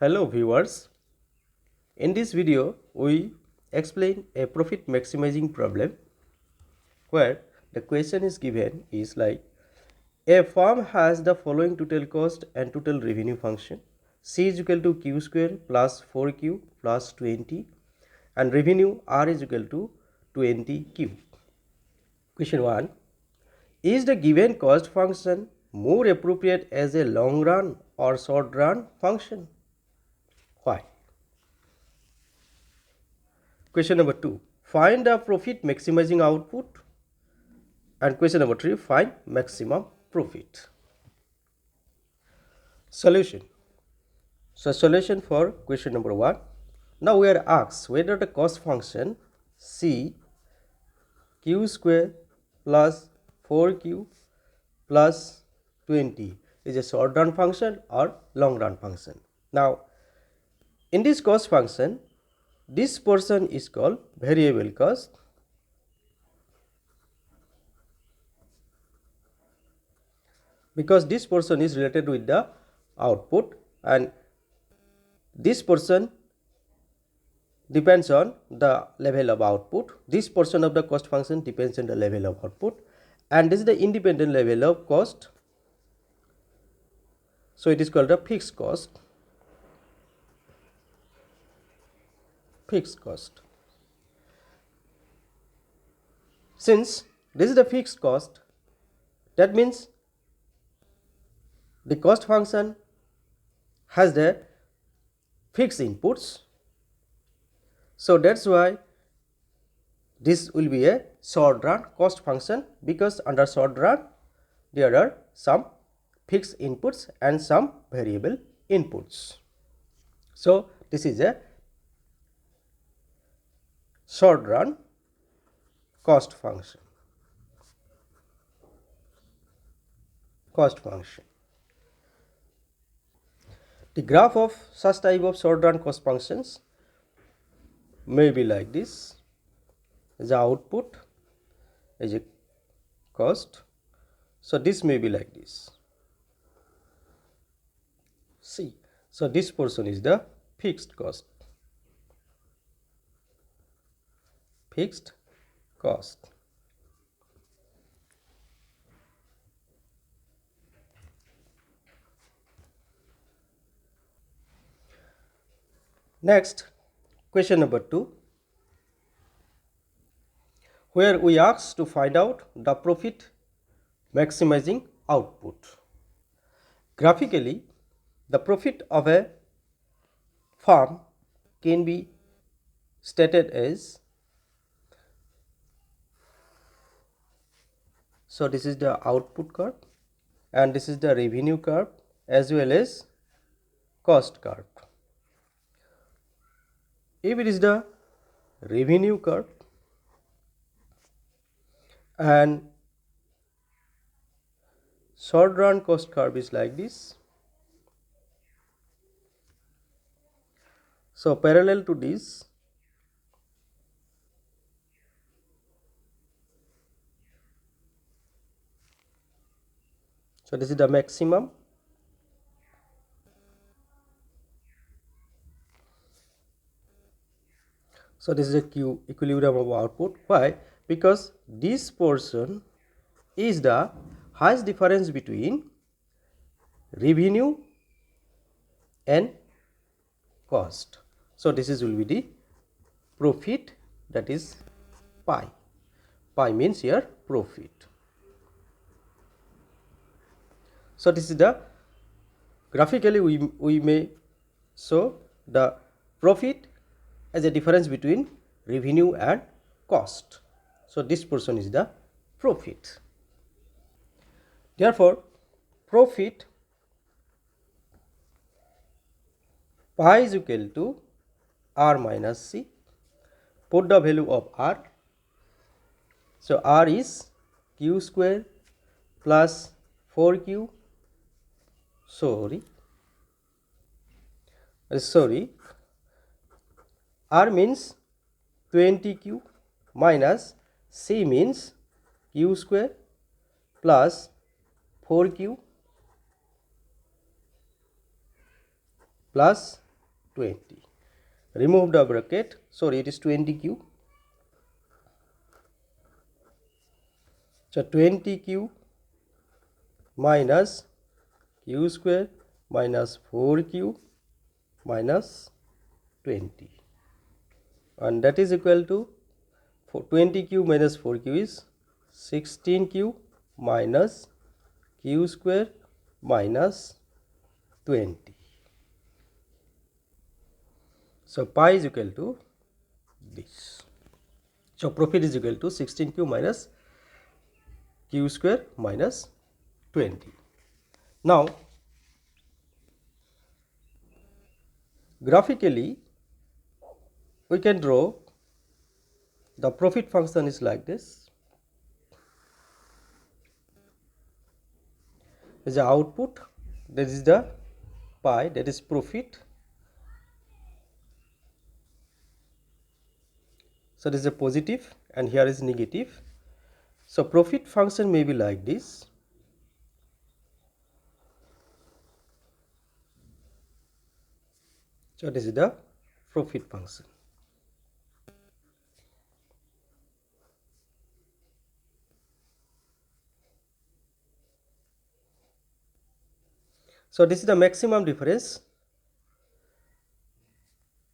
Hello viewers, in this video we explain a profit maximizing problem where the question is given is like a firm has the following total cost and total revenue function. C is equal to Q square plus 4Q plus 20 and revenue R is equal to 20Q. Question 1. Is the given cost function more appropriate as a long run or short run function? Why? Question number 2. Find the profit maximizing output. And question number 3. Find maximum profit. Solution. So solution for question number 1. Now we are asked whether the cost function C Q square plus 4Q plus 20 is a short run function or long run function. Now in this cost function, this portion is called variable cost because this portion is related with the output and this portion depends on the level of output. This portion of the cost function depends on the level of output and this is the independent level of cost. So it is called a fixed cost. Fixed cost. Since this is the fixed cost, that means the cost function has the fixed inputs. So that's why this will be a short run cost function because under short run there are some fixed inputs and some variable inputs. So this is a short run cost function. The graph of such type of short run cost functions may be like this. The output is a cost. So this may be like this. See, so this portion is the fixed cost. Fixed cost. Next, question number 2, where we ask to find out the profit maximizing output. Graphically, the profit of a firm can be stated as, so this is the output curve and this is the revenue curve as well as cost curve. If it is the revenue curve and short run cost curve is like this. So parallel to this, so this is the maximum. So this is a Q equilibrium of output. Why? Because this portion is the highest difference between revenue and cost. So this is will be the profit, that is pi. Pi means here profit. So this is the graphically we may show the profit as a difference between revenue and cost. So this portion is the profit. Therefore, profit pi is equal to R minus C. Put the value of R. So R is Q square plus 4Q. R means 20Q minus C means Q square plus 4Q plus 20. Remove the bracket, sorry, it is 20q. So 20q minus q square minus 4q minus 20, and that is equal to 20q minus 4q is 16q minus q square minus 20. So pi is equal to this. So profit is equal to 16q minus q square minus 20. Now graphically we can draw the profit function is like this. Is the output, that is the pi, that is profit. So this is a positive and here is negative. So profit function may be like this. So this is the profit function. So this is the maximum difference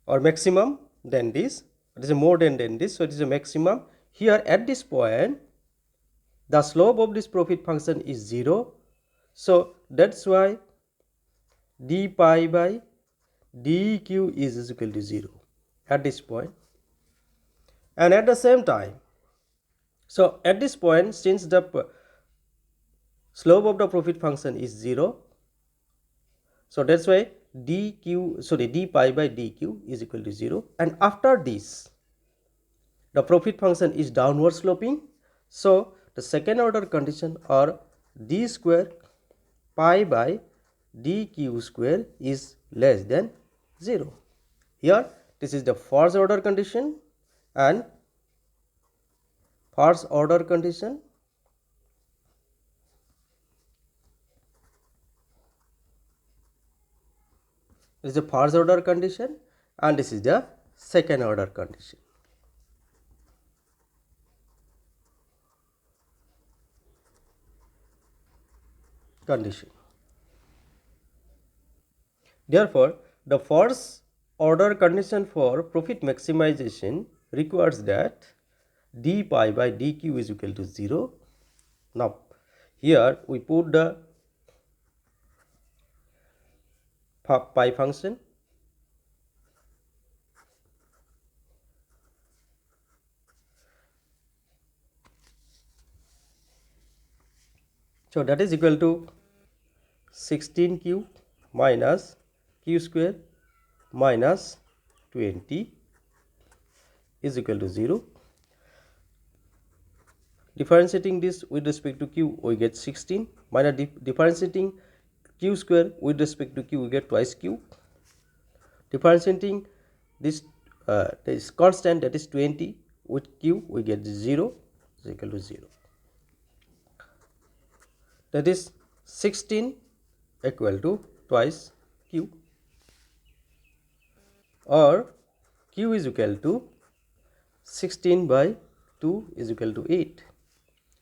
or maximum than this. It is more than this. So it is a maximum. Here at this point the slope of this profit function is 0. So that's why d pi by dq is equal to 0 at this point. And at the same time, so at this point, since the slope of the profit function is 0, so that's why d pi by dq is equal to 0. And after this, the profit function is downward sloping. So the second order condition, or d square pi by dq square is less than 0. Here this is the first order condition, and first order condition is the first order condition, and this is the second order condition. Therefore, the first order condition for profit maximization requires that d pi by dq is equal to 0. Now here we put the pi function. So that is equal to 16q minus q square minus 20 is equal to 0. Differentiating this with respect to q, we get 16, minus differentiating q square with respect to q, we get twice q. Differentiating this constant, that is 20, with q, we get 0 is equal to 0. That is 16 equal to twice q, or q is equal to 16 by 2 is equal to 8.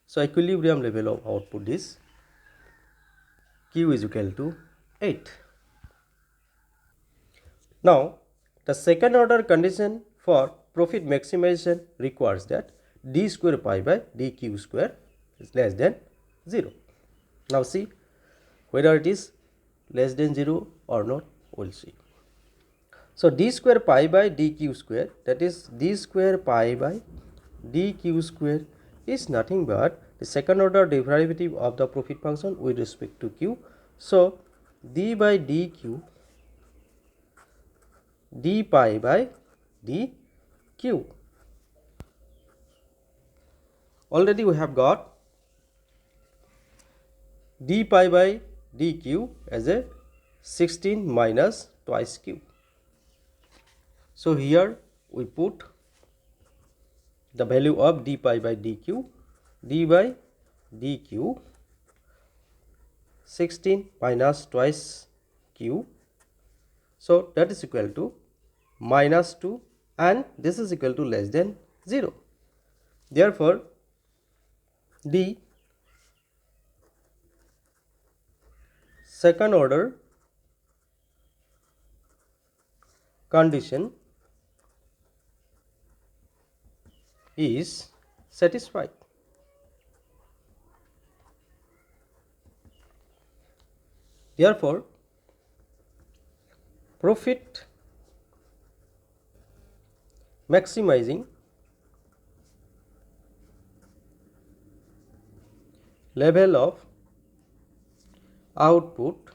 So equilibrium level of output is q is equal to 8. Now the second order condition for profit maximization requires that d square pi by dq square is less than 0. Now see whether it is less than 0 or not, we will see. So d square pi by dq square, that is d square pi by dq square, is nothing but the second order derivative of the profit function with respect to q. So d by dq, d pi by dq. Already we have got d pi by dq as a 16 minus twice q. So here we put the value of d pi by dq, d by dq 16 minus twice q So that is equal to minus 2 and this is equal to less than 0. Therefore, the second order condition is satisfied. Therefore, profit maximizing level of output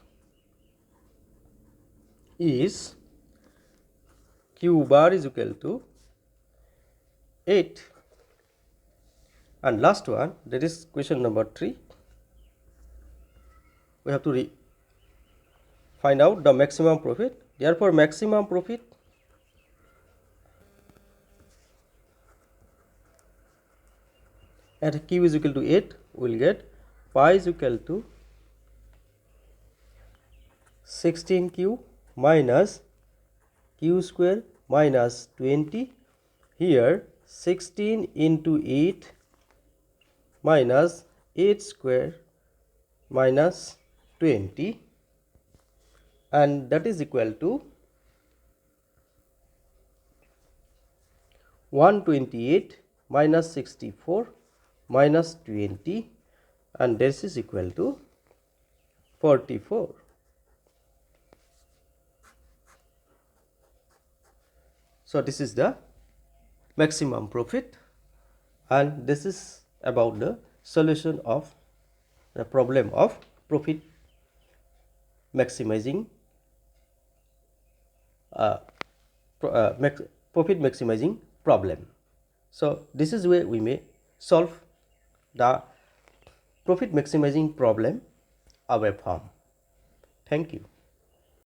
is Q bar is equal to 8. And last one, that is question number 3. We have to find out the maximum profit. Therefore, maximum profit at Q is equal to 8, we will get pi is equal to 16Q minus Q square minus 20. Here 16 into 8 minus 8 square minus 20, and that is equal to 128 minus 64 minus 20, and this is equal to 44. So this is the maximum profit, and this is about the solution of the problem of profit maximizing profit maximizing problem. So this is where we may solve the profit maximizing problem our form. Thank you.